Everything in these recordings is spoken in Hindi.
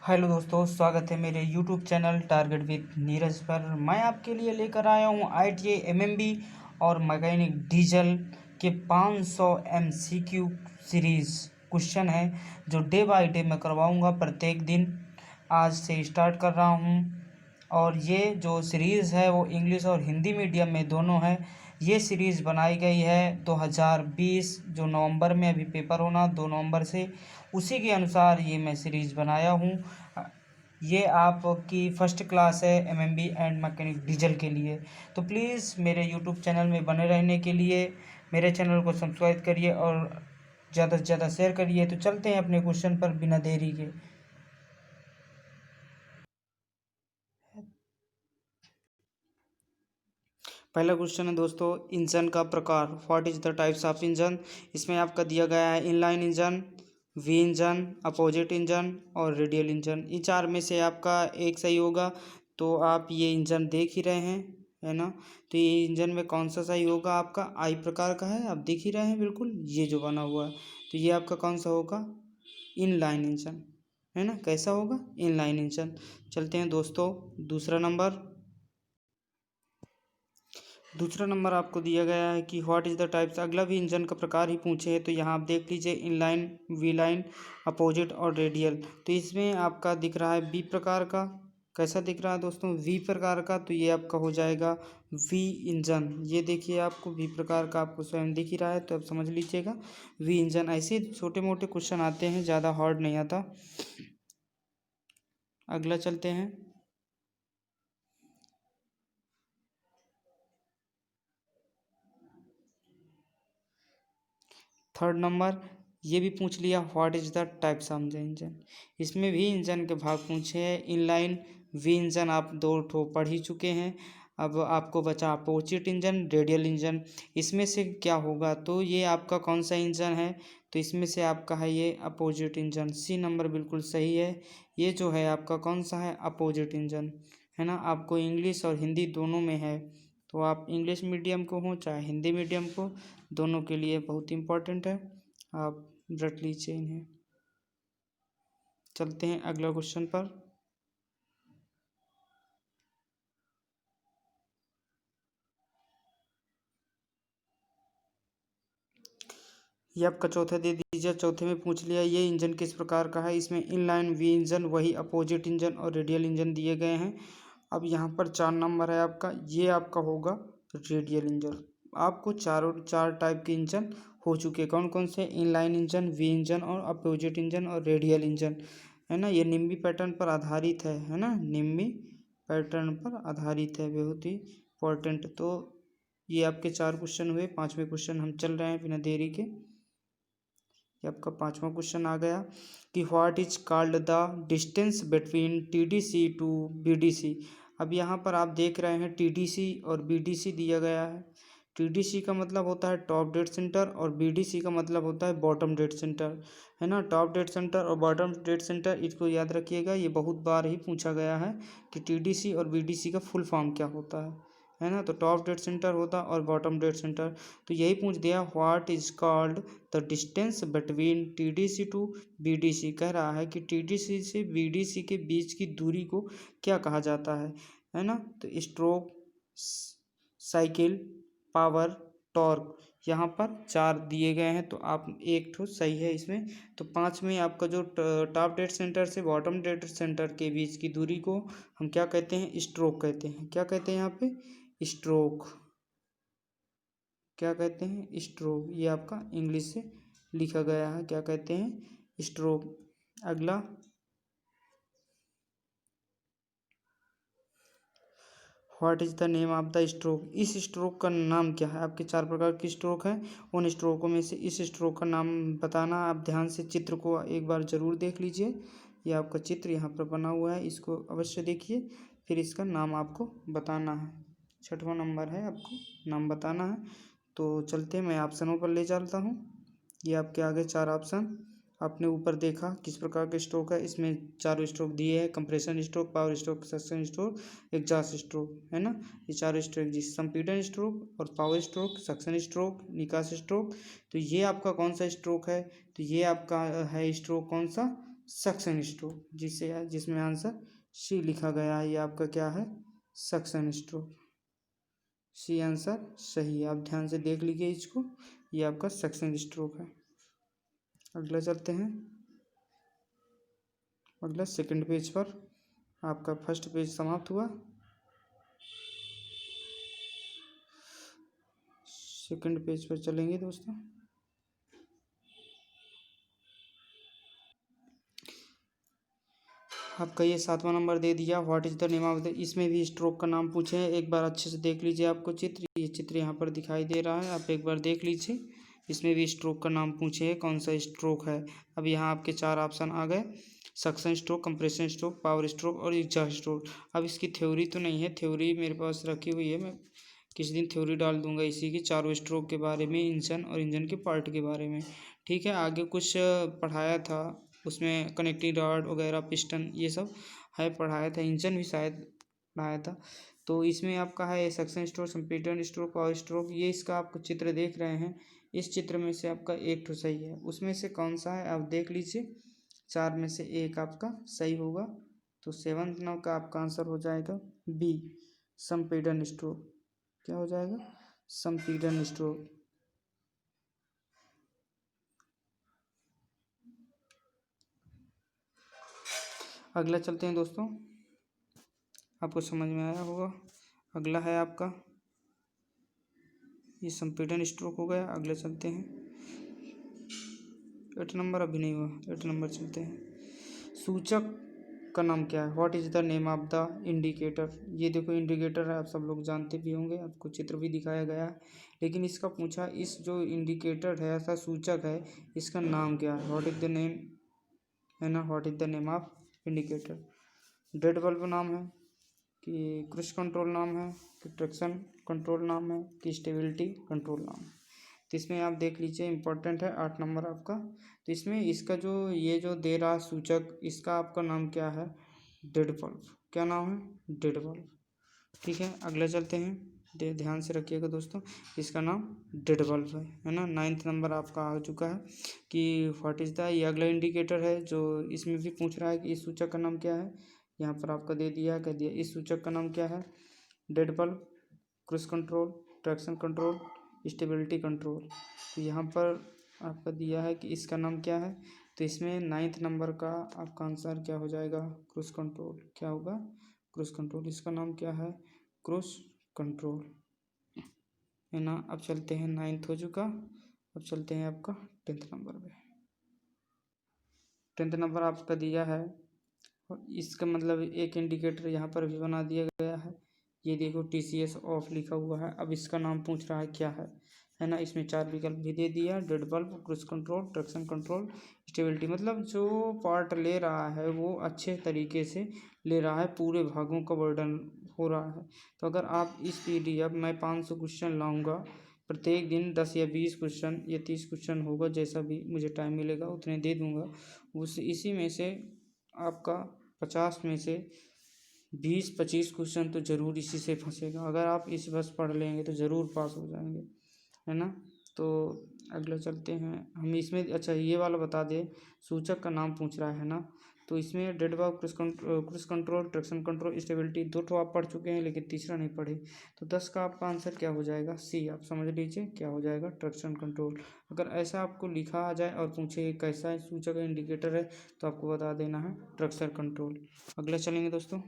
हेलो दोस्तों, स्वागत है मेरे YouTube channel target with Neeraj पर। मैं आपके लिए लेकर आया हूँ ITA MMB और मैकेनिक डीजल के 500 MCQ सीरीज़ क्वेश्चन है जो डे बाय डे मैं करवाऊँगा प्रत्येक दिन। आज से स्टार्ट कर रहा हूँ और ये जो सीरीज़ है वो इंग्लिश और हिंदी मीडियम में दोनों है। ये सीरीज़ बनाई गई है 2020 जो नवंबर में अभी पेपर होना 2 नवंबर से, उसी के अनुसार ये मैं सीरीज़ बनाया हूँ। ये आपकी फ़र्स्ट क्लास है MMB एंड मैकेनिक डीजल के लिए। तो प्लीज़ मेरे यूट्यूब चैनल में बने रहने के लिए मेरे चैनल को सब्सक्राइब करिए और ज़्यादा से ज़्यादा शेयर करिए। तो चलते हैं अपने क्वेश्चन पर बिना देरी के। पहला क्वेश्चन है दोस्तों, इंजन का प्रकार। What is the types of engine. इसमें आपका दिया गया है inline engine, we engine, opposite engine और रेडियल इंजन। इन चार में से आपका एक सही होगा। तो आप ये इंजन देख ही रहे हैं, है ना। तो ये इंजन में कौन सा सही होगा, आपका आई प्रकार का है, आप देख ही रहे हैं बिल्कुल ये जो बना हुआ है। तो ये आपका कौन सा होगा, इनलाइन इंजन, है ना। कैसा होगा, इनलाइन इंजन। चलते हैं दोस्तों दूसरा नंबर आपको दिया गया है कि व्हाट इज़ द टाइप्स। अगला भी इंजन का प्रकार ही पूछे हैं, तो यहाँ आप देख लीजिए इनलाइन, वी लाइन, अपोजिट और रेडियल। तो इसमें आपका दिख रहा है बी प्रकार का। कैसा दिख रहा है दोस्तों, वी प्रकार का। तो ये आपका हो जाएगा वी इंजन। ये देखिए आपको वी प्रकार का आपको स्वयं दिख ही रहा है, तो आप समझ लीजिएगा वी इंजन। ऐसे छोटे मोटे क्वेश्चन आते हैं, ज़्यादा हार्ड नहीं आता। अगला चलते हैं। थर्ड नंबर ये भी पूछ लिया, what is the types of the engine. इसमें भी इंजन के भाग पूछे हैं। इनलाइन, वी इंजन आप दो ठो पढ़ ही चुके हैं। अब आपको बचा अपोजिट इंजन, रेडियल इंजन। इसमें से क्या होगा, तो ये आपका कौन सा इंजन है, तो इसमें से आपका है ये अपोजिट इंजन। सी नंबर बिल्कुल सही है। ये जो है आपका कौन सा है, अपोजिट इंजन, है ना। आपको इंग्लिश और हिंदी दोनों में है, तो आप इंग्लिश मीडियम को हो चाहे हिंदी मीडियम को, दोनों के लिए बहुत इम्पोर्टेंट है, आप रट लीजिए इन्हें। चलते हैं अगला क्वेश्चन पर। ये आपका चौथा दे दीजिए। चौथे में पूछ लिया ये इंजन किस प्रकार का है। इसमें इनलाइन, वी इंजन, वही अपोजिट इंजन और रेडियल इंजन दिए गए हैं। अब यहाँ पर 4 नंबर है आपका, ये आपका होगा रेडियल इंजन। आपको चार टाइप के इंजन हो चुके, कौन कौन से, इनलाइन इंजन, वी इंजन और अपोजिट इंजन और रेडियल इंजन, है ना। ये निम्बी पैटर्न पर आधारित है ना, निम्बी पैटर्न पर आधारित है, बहुत ही इम्पोर्टेंट। तो ये आपके 4 क्वेश्चन हुए। 5वें क्वेश्चन हम चल रहे हैं बिना देरी के। ये आपका 5वां क्वेश्चन आ गया कि what is called the distance between TDC to BDC। अब यहाँ पर आप देख रहे हैं TDC और BDC दिया गया है। TDC का मतलब होता है टॉप डेड सेंटर और BDC का मतलब होता है बॉटम डेड सेंटर, है ना। टॉप डेड सेंटर और बॉटम डेड सेंटर, इसको याद रखिएगा, ये बहुत बार ही पूछा गया है कि TDC और BDC का फुल फॉर्म क्या होता है ना। तो टॉप डेड सेंटर होता और बॉटम डेड सेंटर। तो यही पूछ दिया, what is called the distance between TDC to BDC। कह रहा है कि TDC से BDC के बीच की दूरी को क्या कहा जाता है ना। तो स्ट्रोक, साइकिल, पावर, टॉर्क, यहाँ पर 4 दिए गए हैं, तो आप एक ठो सही है इसमें। तो 5 में आपका जो टॉप डेड सेंटर से बॉटम डेड सेंटर के बीच की दूरी को हम क्या कहते हैं, स्ट्रोक कहते हैं। क्या कहते हैं यहाँ पे, स्ट्रोक। क्या कहते हैं, स्ट्रोक। ये आपका इंग्लिश से लिखा गया है, क्या कहते हैं, स्ट्रोक। अगला, what is the name of the stroke. इस स्ट्रोक का नाम क्या है। आपके 4 प्रकार की स्ट्रोक है, उन स्ट्रोकों में से इस स्ट्रोक का नाम बताना। आप ध्यान से चित्र को एक बार जरूर देख लीजिए। ये आपका चित्र यहाँ पर बना हुआ है, इसको अवश्य देखिए, फिर इसका नाम आपको बताना है। 6वां नंबर है, आपको नाम बताना है। तो चलते मैं ऑप्शनों पर ले चलता हूँ। ये आपके आगे 4 ऑप्शन आपने ऊपर देखा किस प्रकार के स्ट्रोक है। इसमें 4 स्ट्रोक दिए हैं, compression stroke, power stroke, suction stroke, exhaust stroke, है ना। ये 4 स्ट्रोक, जिस संपीड़न स्ट्रोक और पावर स्ट्रोक, सक्शन स्ट्रोक, निकास स्ट्रोक। तो ये आपका कौन सा स्ट्रोक है, तो ये आपका है स्ट्रोक कौन सा, सक्शन स्ट्रोक, जिसमें आंसर सी लिखा गया है। ये आपका क्या है? Suction stroke. सी आंसर सही है। आप ध्यान से देख लीजिए इसको, ये आपका सक्शन स्ट्रोक है। अगला चलते हैं, अगला सेकंड पेज पर। आपका फर्स्ट पेज समाप्त हुआ, सेकंड पेज पर चलेंगे दोस्तों। आपका ये 7वां नंबर दे दिया, what is the name of the. इसमें भी स्ट्रोक का नाम पूछे हैं, एक बार अच्छे से देख लीजिए। आपको चित्र, ये चित्र यहाँ पर दिखाई दे रहा है, आप एक बार देख लीजिए। इसमें भी स्ट्रोक का नाम पूछे हैं, कौन सा स्ट्रोक है। अब यहाँ आपके 4 ऑप्शन आ गए, suction stroke, compression stroke, power stroke और एग्जॉस्ट स्ट्रोक। अब इसकी थ्योरी तो नहीं है, थ्योरी मेरे पास रखी हुई है, मैं किसी दिन थ्योरी डाल दूंगा इसी की, चारों स्ट्रोक के बारे में, इंजन और इंजन के पार्ट के बारे में। ठीक है, आगे कुछ पढ़ाया था, उसमें कनेक्टिंग रॉड वगैरह, पिस्टन, ये सब है पढ़ाया था। इंजन भी शायद पढ़ाया था। तो इसमें आपका है सक्शन स्ट्रोक, संपीड़न स्ट्रोक, पावर स्ट्रोक। ये इसका आपको चित्र देख रहे हैं, इस चित्र में से आपका एक तो सही है, उसमें से कौन सा है आप देख लीजिए। 4 में से एक आपका सही होगा। तो 7 नंबर का आपका आंसर हो जाएगा बी, संपीड़न स्ट्रोक। क्या हो जाएगा? संपीड़न स्ट्रोक। अगला चलते हैं दोस्तों, आपको समझ में आया होगा। अगला है आपका, ये संपीड़न स्ट्रोक हो गया। अगले चलते हैं, 8 नंबर अभी नहीं हुआ, 8 नंबर चलते हैं। सूचक का नाम क्या है? What is the name of the indicator. ये देखो इंडिकेटर है, आप सब लोग जानते भी होंगे, आपको चित्र भी दिखाया गया है। लेकिन इसका पूछा, इस जो इंडिकेटर है, ऐसा सूचक है, इसका नाम क्या है? व्हाट इज द नेम, है ना, what is the name of indicator. Dead bulb नाम है, कि क्रूज कंट्रोल नाम है, कि ट्रैक्शन कंट्रोल नाम है, कि स्टेबिलिटी कंट्रोल नाम है। तो इसमें आप देख लीजिए, इंपॉर्टेंट है 8 नंबर आपका। तो इसमें इसका जो ये जो दे रहा सूचक, इसका आपका नाम क्या है? Dead bulb. क्या नाम है? Dead bulb. ठीक है, अगले चलते हैं, ध्यान से रखिएगा दोस्तों, इसका नाम डेड बल्ब है ना। 9th नंबर आपका आ चुका है कि व्हाट इज़ द, ये अगला इंडिकेटर है जो इसमें भी पूछ रहा है कि इस सूचक का नाम क्या है। यहाँ पर आपका दे दिया, कह दिया इस सूचक का नाम क्या है? Dead bulb, cruise control, traction control, stability control. तो यहाँ पर आपका दिया है कि इसका नाम क्या है। तो इसमें 9th नंबर का आपका आंसर क्या हो जाएगा? Cruise control. क्या होगा? Cruise control. इसका नाम क्या है? क्रूज कंट्रोल, है ना। अब चलते हैं, 9th हो चुका, अब चलते हैं आपका 10th नंबर पे। 10th नंबर आपका दिया है, और इसका मतलब एक इंडिकेटर यहाँ पर भी बना दिया गया है। ये देखो TCS ऑफ लिखा हुआ है। अब इसका नाम पूछ रहा है क्या है ना। इसमें 4 विकल्प भी दे दिया, dead bulb, cruise control, traction control, stability. मतलब जो पार्ट ले रहा है वो अच्छे तरीके से ले रहा है, पूरे भागों का वर्णन हो रहा है। तो अगर आप इस PDF, मैं 500 क्वेश्चन लाऊंगा, प्रत्येक दिन 10 या 20 क्वेश्चन या 30 क्वेश्चन होगा, जैसा भी मुझे टाइम मिलेगा उतने दे दूंगा। इसी में से आपका 50 में से 20-25 क्वेश्चन तो ज़रूर इसी से फंसेगा। अगर आप इस बस पढ़ लेंगे तो ज़रूर पास हो जाएंगे, है ना। तो अगला चलते हैं हम इसमें। अच्छा, ये वाला बता दें, सूचक का नाम पूछ रहा है ना। तो इसमें dead bulb, cruise control, traction control, stability, 2 तो आप पढ़ चुके हैं, लेकिन तीसरा नहीं पढ़े। तो 10 का आपका आंसर क्या हो जाएगा? सी। आप समझ लीजिए क्या हो जाएगा? Traction control. अगर ऐसा आपको लिखा आ जाए और पूछे कैसा है सूचक इंडिकेटर है, तो आपको बता देना है ट्रैक्शन कंट्रोल। अगला चलेंगे दोस्तों,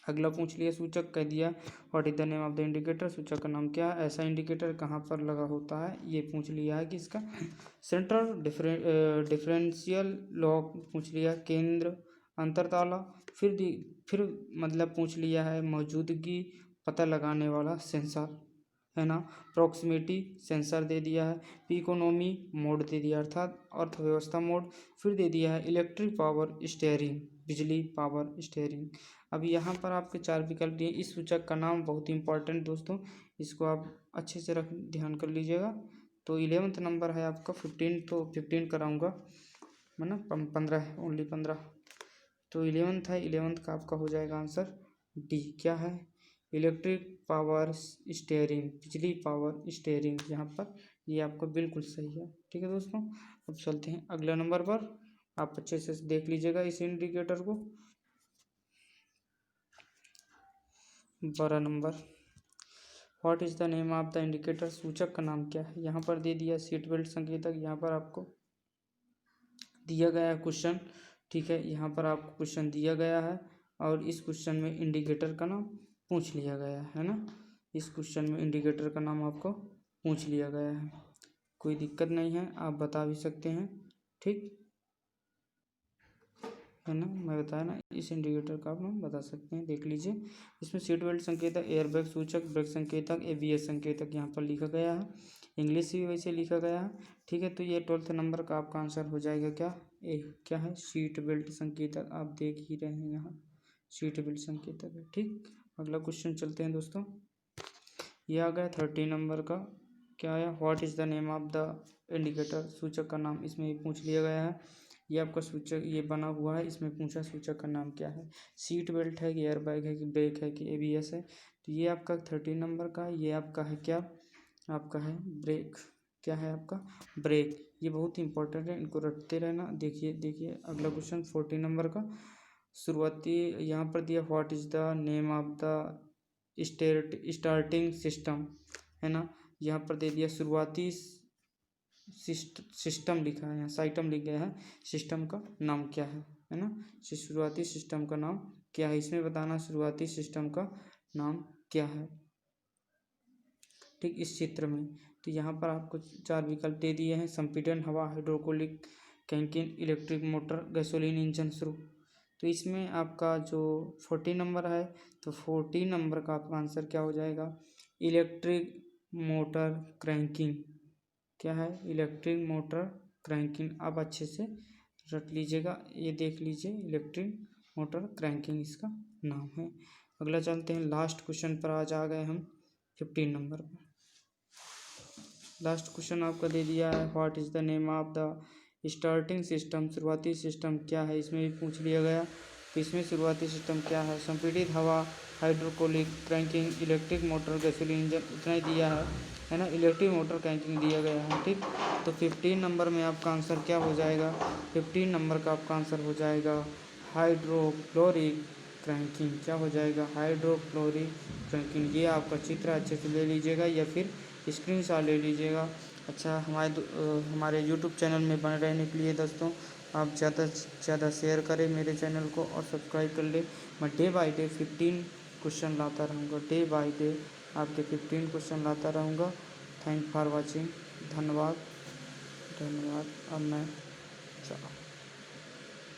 अगला पूछ लिया, सूचक कह दिया what is the name of the indicator. सूचक का नाम क्या है? ऐसा इंडिकेटर कहाँ पर लगा होता है, ये पूछ लिया है कि इसका सेंट्रल डिफरेंशियल लॉक पूछ लिया, केंद्र अंतरताला, फिर मतलब पूछ लिया है मौजूदगी पता लगाने वाला सेंसर, है ना। प्रॉक्सिमिटी सेंसर दे दिया है, इकोनॉमी मोड दे दिया अर्थात अर्थव्यवस्था मोड, फिर दे दिया है इलेक्ट्रिक पावर स्टीयरिंग, बिजली पावर स्टीयरिंग। अब यहाँ पर आपके 4 विकल्प दिए। इस सूचक का नाम बहुत इंपॉर्टेंट दोस्तों, इसको आप अच्छे से ध्यान कर लीजिएगा। तो 11th नंबर है आपका, 15 तो 15 कराऊंगा, है ना, 15 है, ओनली 15। तो 11th है, 11th का आपका हो जाएगा आंसर डी। क्या है? इलेक्ट्रिक पावर स्टीयरिंग, बिजली पावर स्टीयरिंग, यहाँ पर ये आपका बिल्कुल सही है। ठीक है दोस्तों, अब चलते हैं अगला नंबर पर। आप अच्छे से देख लीजिएगा इस इंडिकेटर को। 12 number, what is the name of the indicator, सूचक का नाम क्या है। यहाँ पर दे दिया सीट बेल्ट संकेतक, यहाँ पर आपको दिया गया है क्वेश्चन। ठीक है, यहाँ पर आपको क्वेश्चन दिया गया है और इस क्वेश्चन में इंडिकेटर का नाम पूछ लिया गया है ना। इस क्वेश्चन में इंडिकेटर का नाम आपको पूछ लिया गया है, कोई दिक्कत नहीं है, आप बता भी सकते हैं। ठीक है ना, मैं बताया ना, इस इंडिकेटर का आप नाम बता सकते हैं, देख लीजिए। इसमें सीट बेल्ट संकेतक, एयरबैग सूचक, ब्रेक संकेतक, एबीएस संकेतक यहाँ पर लिखा गया है, इंग्लिश भी वैसे लिखा गया है। ठीक है, तो ये 12th नंबर का आपका आंसर हो जाएगा क्या, ए क्या है, सीट बेल्ट संकेतक। आप देख ही रहे हैं यहाँ सीट बेल्ट संकेतक है। ठीक, अगला क्वेश्चन चलते हैं दोस्तों। ये आ गया 13 नंबर का, क्या आया, what is the name of the indicator, सूचक का नाम इसमें पूछ लिया गया है। ये आपका सूचक ये बना हुआ है, इसमें पूछा सूचक का नाम क्या है, सीट बेल्ट है कि एयर बैग है कि ब्रेक है कि एबीएस है। तो ये आपका 13 नंबर का, ये आपका है क्या, आपका है ब्रेक, क्या है आपका ब्रेक। ये बहुत इंपॉर्टेंट है, इनको रटते रहना। देखिए देखिए अगला क्वेश्चन 14 नंबर का, शुरुआती यहाँ पर दिया what is the name of the starting system, है ना। यहाँ पर दे दिया शुरुआती सिस्टम लिखा है, यहाँ साइटम लिख गया है, सिस्टम का नाम क्या है ना। शुरुआती सिस्टम का नाम क्या है, इसमें बताना शुरुआती सिस्टम का नाम क्या है। ठीक, इस चित्र में तो यहाँ पर आपको 4 विकल्प दे दिए हैं, संपीड़न हवा, हाइड्रोकोलिक कैंकिन, इलेक्ट्रिक मोटर, गैसोलीन इंजन शुरू। तो इसमें आपका जो 14 नंबर है, तो 14 नंबर का आपका आंसर क्या हो जाएगा, इलेक्ट्रिक मोटर क्रैंकिंग। क्या है, इलेक्ट्रिक मोटर क्रैंकिंग। आप अच्छे से रट लीजिएगा, ये देख लीजिए, इलेक्ट्रिक मोटर क्रैंकिंग इसका नाम है। अगला चलते हैं, लास्ट क्वेश्चन पर आज आ गए हम 15 नंबर पर। लास्ट क्वेश्चन आपका दे दिया है, what is the name of the starting system, शुरुआती सिस्टम क्या है, इसमें भी पूछ लिया गया। तो इसमें शुरुआती सिस्टम क्या है, संपीड़ित हवा, hydraulic cranking, electric motor, gasoline engine, उतना ही दिया है ना, इलेक्ट्रिक मोटर क्रैंकिंग दिया गया है। ठीक, तो 15 नंबर में आपका आंसर क्या हो जाएगा, 15 नंबर का आपका आंसर हो जाएगा हाइड्रोक्लोरिक क्रैंकिंग। क्या हो जाएगा, हाइड्रोक्लोरिक क्रैंकिंग। ये आपका चित्र अच्छे से ले लीजिएगा या फिर स्क्रीनशॉट ले लीजिएगा। अच्छा, हमारे यूट्यूब चैनल में बने रहने के लिए दोस्तों आप ज़्यादा से ज़्यादा शेयर करें मेरे चैनल को और सब्सक्राइब कर ले। मैं डे बाय डे 15 क्वेश्चन लाता रहूँगा, डे बाय डे आपके 15 क्वेश्चन लाता रहूँगा। थैंक फॉर वॉचिंग, धन्यवाद धन्यवाद। अब मैं